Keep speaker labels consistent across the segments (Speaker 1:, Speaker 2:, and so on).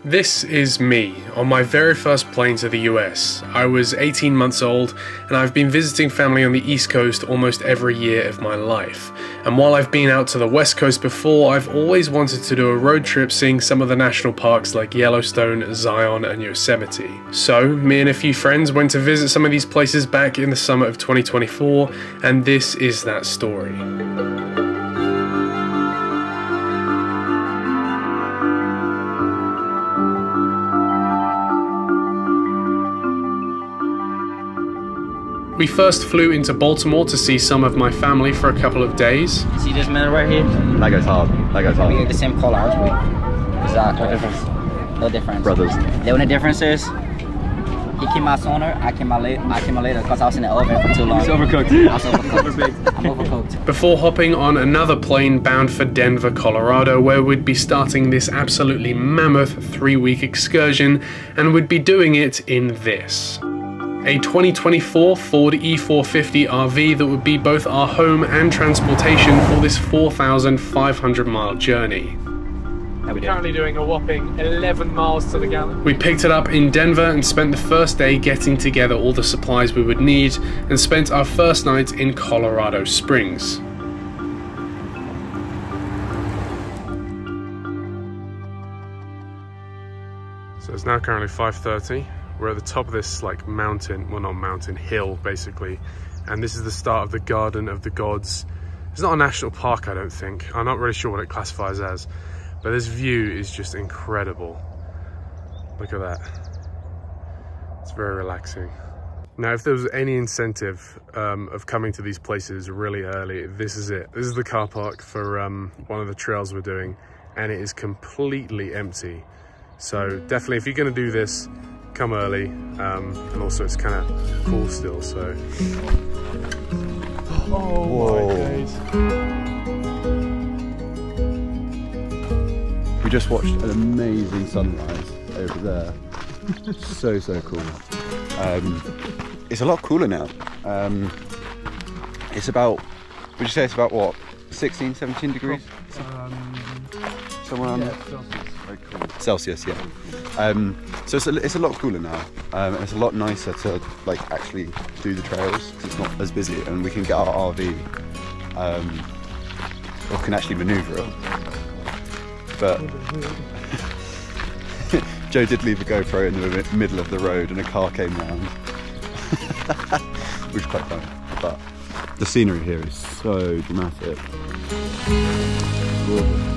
Speaker 1: This is me on my very first plane to the US. I was 18 months old and I've been visiting family on the East Coast almost every year of my life. And while I've been out to the West Coast before, I've always wanted to do a road trip seeing some of the national parks like Yellowstone, Zion and Yosemite. So me and a few friends went to visit some of these places back in the summer of 2024, and this is that story. We first flew into Baltimore to see some of my family for a couple of days.
Speaker 2: See this man right here?
Speaker 3: That goes hard. That goes hard.
Speaker 2: We get the same color, aren't we? Exactly. No difference. No difference.
Speaker 3: Brothers.
Speaker 2: The only difference is he came out sooner, I came out later because I was in the oven for too long.
Speaker 3: He's overcooked.
Speaker 2: I was overcooked. I'm overcooked.
Speaker 1: Before hopping on another plane bound for Denver, Colorado, where we'd be starting this absolutely mammoth 3-week excursion, and we'd be doing it in this. A 2024 Ford E450 RV that would be both our home and transportation for this 4,500 mile journey.
Speaker 4: We're currently doing a whopping 11 miles to the gallon.
Speaker 1: We picked it up in Denver and spent the first day getting together all the supplies we would need, and spent our first night in Colorado Springs. So it's now currently 5:30. We're at the top of this like mountain, well not mountain, hill basically, and this is the start of the Garden of the Gods. It's not a national park, I don't think. I'm not really sure what it classifies as, but this view is just incredible. Look at that. It's very relaxing. Now if there was any incentive of coming to these places really early, this is it. This is the car park for one of the trails we're doing, and it is completely empty. So definitely if you're going to do this, come early, and also it's kind of cool still, so. Oh
Speaker 3: Whoa.
Speaker 1: my days.
Speaker 3: We just watched an amazing sunrise over there. so cool. It's a lot cooler now. It's about, would you say it's about what, 16, 17 degrees? Somewhere around there. Very cool. Celsius, yeah. So it's a lot cooler now, and it's a lot nicer to like actually do the trails because it's not as busy, and we can get our RV or can actually manoeuvre it. But Joe did leave a GoPro in the middle of the road and a car came round, which is quite funny. But the scenery here is so dramatic. Gorgeous.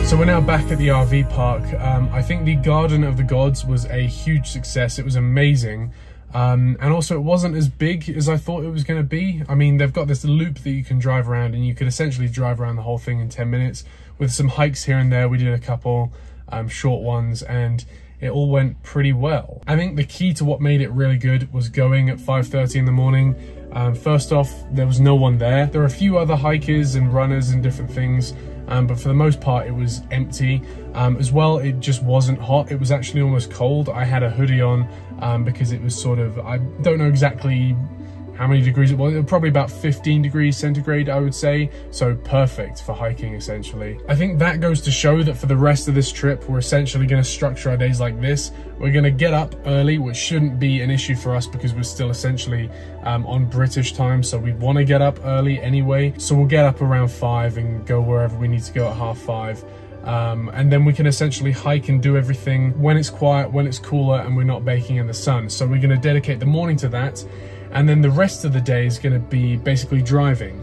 Speaker 1: So we're now back at the RV park. I think the Garden of the Gods was a huge success. It was amazing. And also it wasn't as big as I thought it was going to be. I mean, they've got this loop that you can drive around, and you could essentially drive around the whole thing in 10 minutes with some hikes here and there. We did a couple short ones, and it all went pretty well. I think the key to what made it really good was going at 5:30 in the morning. First off, there was no one there. There were a few other hikers and runners and different things, but for the most part it was empty. As well, it just wasn't hot. It was actually almost cold. I had a hoodie on because it was sort of, I don't know exactly how many degrees it was. Probably about 15 degrees centigrade, I would say. So perfect for hiking, essentially. I think that goes to show that for the rest of this trip, we're essentially going to structure our days like this. We're going to get up early, which shouldn't be an issue for us because we're still essentially on British time. So we want to get up early anyway. So we'll get up around 5 and go wherever we need to go at 5:30. And then we can essentially hike and do everything when it's quiet, when it's cooler, and we're not baking in the sun. So we're going to dedicate the morning to that. And then the rest of the day is going to be basically driving.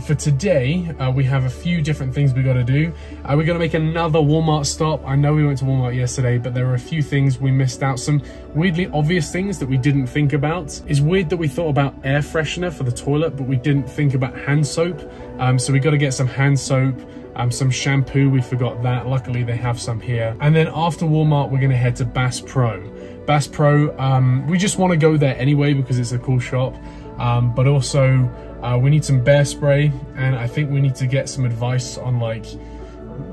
Speaker 1: For today, we have a few different things we got to do. We're going to make another Walmart stop. I know we went to Walmart yesterday, but there are a few things we missed out. Some weirdly obvious things that we didn't think about. It's weird that we thought about air freshener for the toilet, but we didn't think about hand soap. So we got to get some hand soap. Some shampoo, we forgot that. Luckily, they have some here. And then after Walmart, we're going to head to Bass Pro. Bass Pro, we just want to go there anyway because it's a cool shop. But also, we need some bear spray, and I think we need to get some advice on like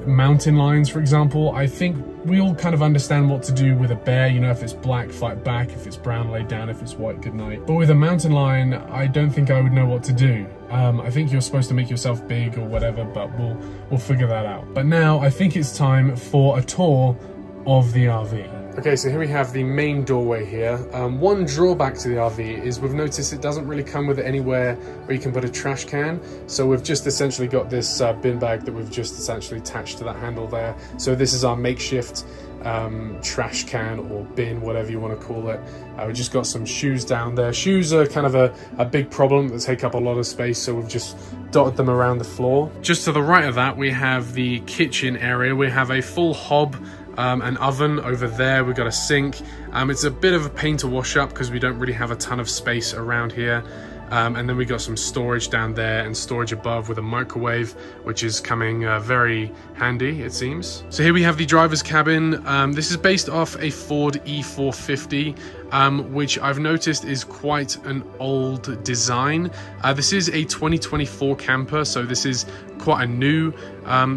Speaker 1: mountain lions, for example. I think we all kind of understand what to do with a bear. You know, if it's black, fight back. If it's brown, lay down. If it's white, good night. But with a mountain lion, I don't think I would know what to do. I think you're supposed to make yourself big or whatever, but we'll figure that out. But now I think it's time for a tour of the RV. Okay, so here we have the main doorway here. One drawback to the RV is we've noticed it doesn't really come with anywhere where you can put a trash can. So we've just essentially got this bin bag that we've just essentially attached to that handle there. So this is our makeshift trash can or bin, whatever you want to call it. We've just got some shoes down there. Shoes are kind of a big problem that take up a lot of space, so we've just dotted them around the floor. Just to the right of that, we have the kitchen area. We have a full hob, an oven over there. We've got a sink. It's a bit of a pain to wash up because we don't really have a ton of space around here. And then we got some storage down there and storage above with a microwave, which is coming very handy, it seems. So here we have the driver's cabin. This is based off a Ford E450, which I've noticed is quite an old design. This is a 2024 camper, so this is quite a new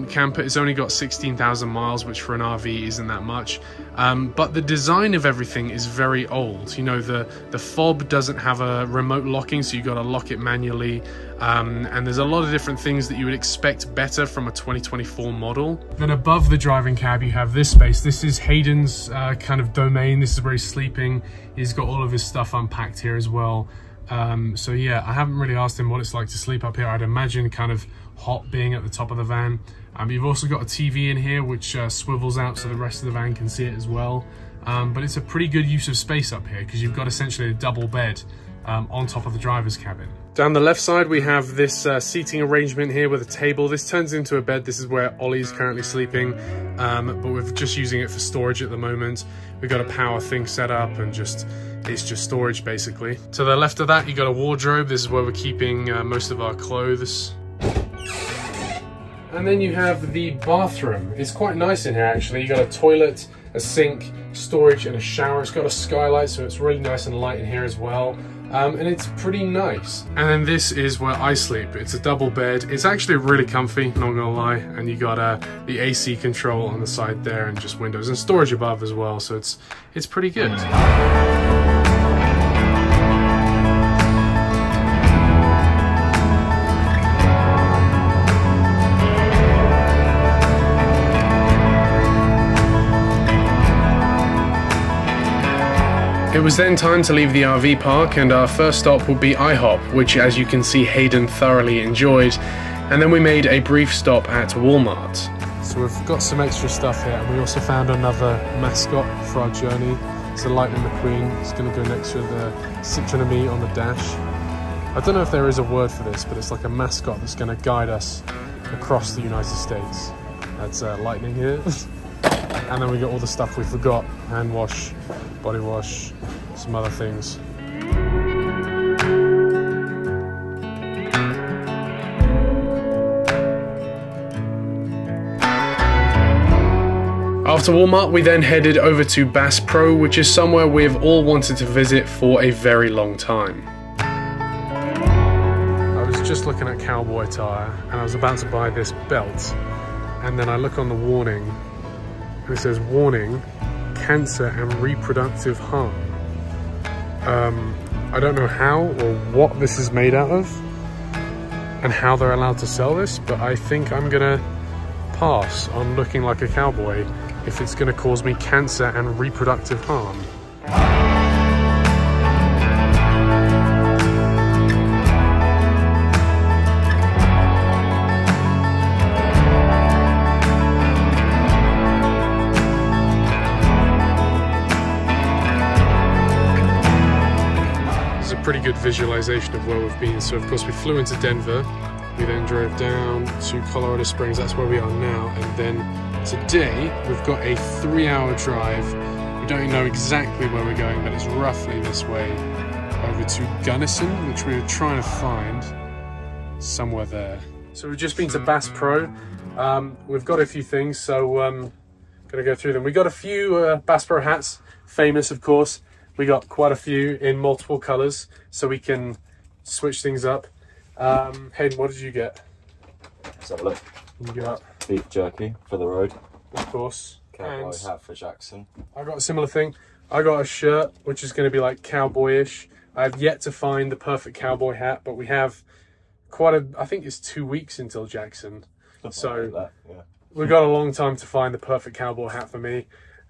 Speaker 1: camper. It's only got 16,000 miles, which for an RV isn't that much. But the design of everything is very old. You know, the fob doesn't have a remote locking, so you got to lock it manually. And there's a lot of different things that you would expect better from a 2024 model. Then above the driving cab, you have this space. This is Hayden's kind of domain. This is where he's sleeping. He's got all of his stuff unpacked here as well. So yeah, I haven't really asked him what it's like to sleep up here. I'd imagine kind of hot being at the top of the van. You've also got a TV in here which swivels out so the rest of the van can see it as well. But it's a pretty good use of space up here because you've got essentially a double bed on top of the driver's cabin. Down the left side, we have this seating arrangement here with a table. This turns into a bed. This is where Ollie's currently sleeping, but we're just using it for storage at the moment. We've got a power thing set up and it's just storage basically. To the left of that, you got a wardrobe. This is where we're keeping most of our clothes. And then you have the bathroom. It's quite nice in here actually. You got a toilet, a sink, storage, and a shower. It's got a skylight, so it's really nice and light in here as well. And it's pretty nice. And then this is where I sleep. It's a double bed. It's actually really comfy, not gonna lie. And you got the AC control on the side there and just windows and storage above as well. So it's pretty good. It was then time to leave the RV park, and our first stop would be IHOP, which as you can see Hayden thoroughly enjoyed, and then we made a brief stop at Walmart. So we've got some extra stuff here, and we also found another mascot for our journey. It's the Lightning McQueen. It's going to go next to the Citroen on the dash. I don't know if there is a word for this, but it's like a mascot that's going to guide us across the United States. That's Lightning here. And then we got all the stuff we forgot. Hand wash, body wash, some other things. After Walmart, we then headed over to Bass Pro, which is somewhere we've all wanted to visit for a very long time. I was just looking at cowboy attire and I was about to buy this belt, and then I look on the warning and it says, warning, cancer and reproductive harm. I don't know how or what this is made out of and how they're allowed to sell this, but I think I'm gonna pass on looking like a cowboy if it's gonna cause me cancer and reproductive harm. Pretty good visualization of where we've been. So of course we flew into Denver, we then drove down to Colorado Springs, that's where we are now, and then today we've got a 3-hour drive. We don't know exactly where we're going, but it's roughly this way over to Gunnison, which we were trying to find somewhere there. So we've just been to Bass Pro. We've got a few things, so gonna go through them. We got a few Bass Pro hats, famous of course. We got quite a few in multiple colors, so we can switch things up. Hayden, what did you get?
Speaker 5: Let's have a look.
Speaker 1: You got
Speaker 5: beef jerky for the road.
Speaker 1: Of course.
Speaker 5: Cowboy hat for Jackson.
Speaker 1: I got a similar thing. I got a shirt, which is going to be like cowboyish. I have yet to find the perfect cowboy hat, but we have I think it's 2 weeks until Jackson. So
Speaker 5: like that, yeah.
Speaker 1: We've got a long time to find the perfect cowboy hat for me.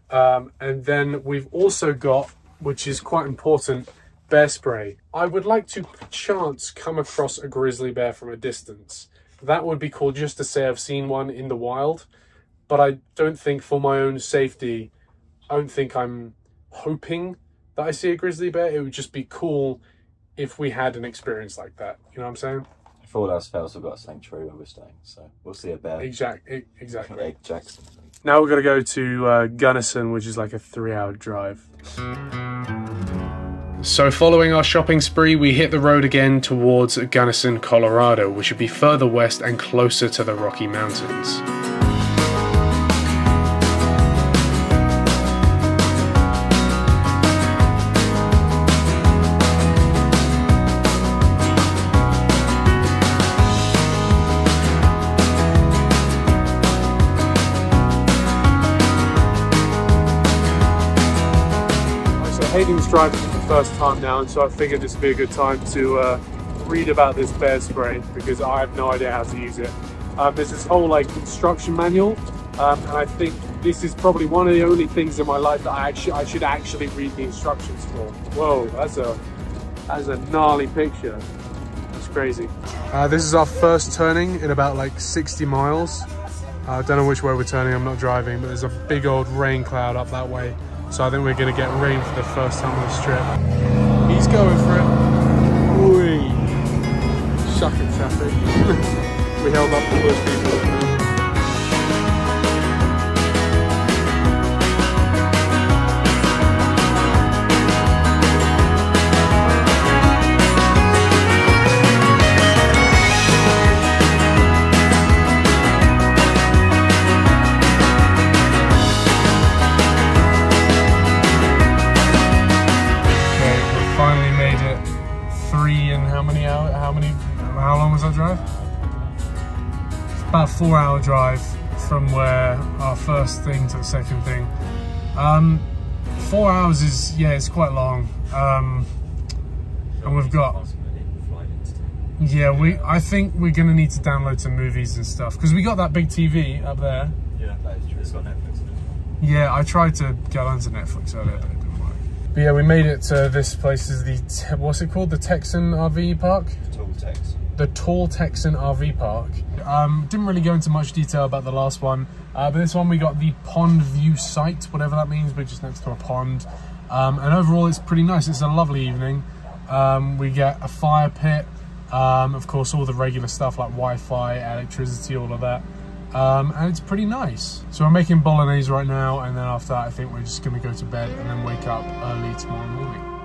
Speaker 1: And then we've also got, which is quite important, bear spray. I would like to perchance come across a grizzly bear from a distance. That would be cool just to say I've seen one in the wild, but I don't think, for my own safety, I don't think I'm hoping that I see a grizzly bear. It would just be cool if we had an experience like that. You know what I'm saying?
Speaker 5: If all else fails, we've got a sanctuary where we're staying, so we'll see a bear.
Speaker 1: Exactly.
Speaker 5: Like Jackson.
Speaker 1: Now we're going to go to Gunnison, which is like a 3-hour drive. So following our shopping spree, we hit the road again towards Gunnison, Colorado, which would be further west and closer to the Rocky Mountains. Hayden's driving for the first time now, and so I figured this would be a good time to read about this bear spray, because I have no idea how to use it. There's this whole like instruction manual, and I think this is probably one of the only things in my life that I should actually read the instructions for. Whoa, that's a gnarly picture. That's crazy. This is our first turning in about like 60 miles. I don't know which way we're turning, I'm not driving, but there's a big old rain cloud up that way. So I think we're going to get rain for the first time on the strip. He's going for it. Whee! Sucking traffic. We held up all those people. How long was that drive? It's about a 4-hour drive from where our first thing to the second thing. 4 hours is, yeah, it's quite long. And we've got, yeah, I think we're gonna need to download some movies and stuff, because we got that big TV up there.
Speaker 5: Yeah, that is true. It's got Netflix in it.
Speaker 1: Yeah, I tried to get onto Netflix earlier, but it didn't work. But yeah, we made it to this place, is the, what's it called? The Texan RV Park? The Tall Texan RV Park. Didn't really go into much detail about the last one, but this one we got the pond view site, whatever that means. We're just next to a pond, and overall it's pretty nice. It's a lovely evening. We get a fire pit, of course all the regular stuff like Wi-Fi, electricity, all of that, and it's pretty nice. So we're making bolognese right now, and then after that I think we're just going to go to bed and then wake up early tomorrow morning.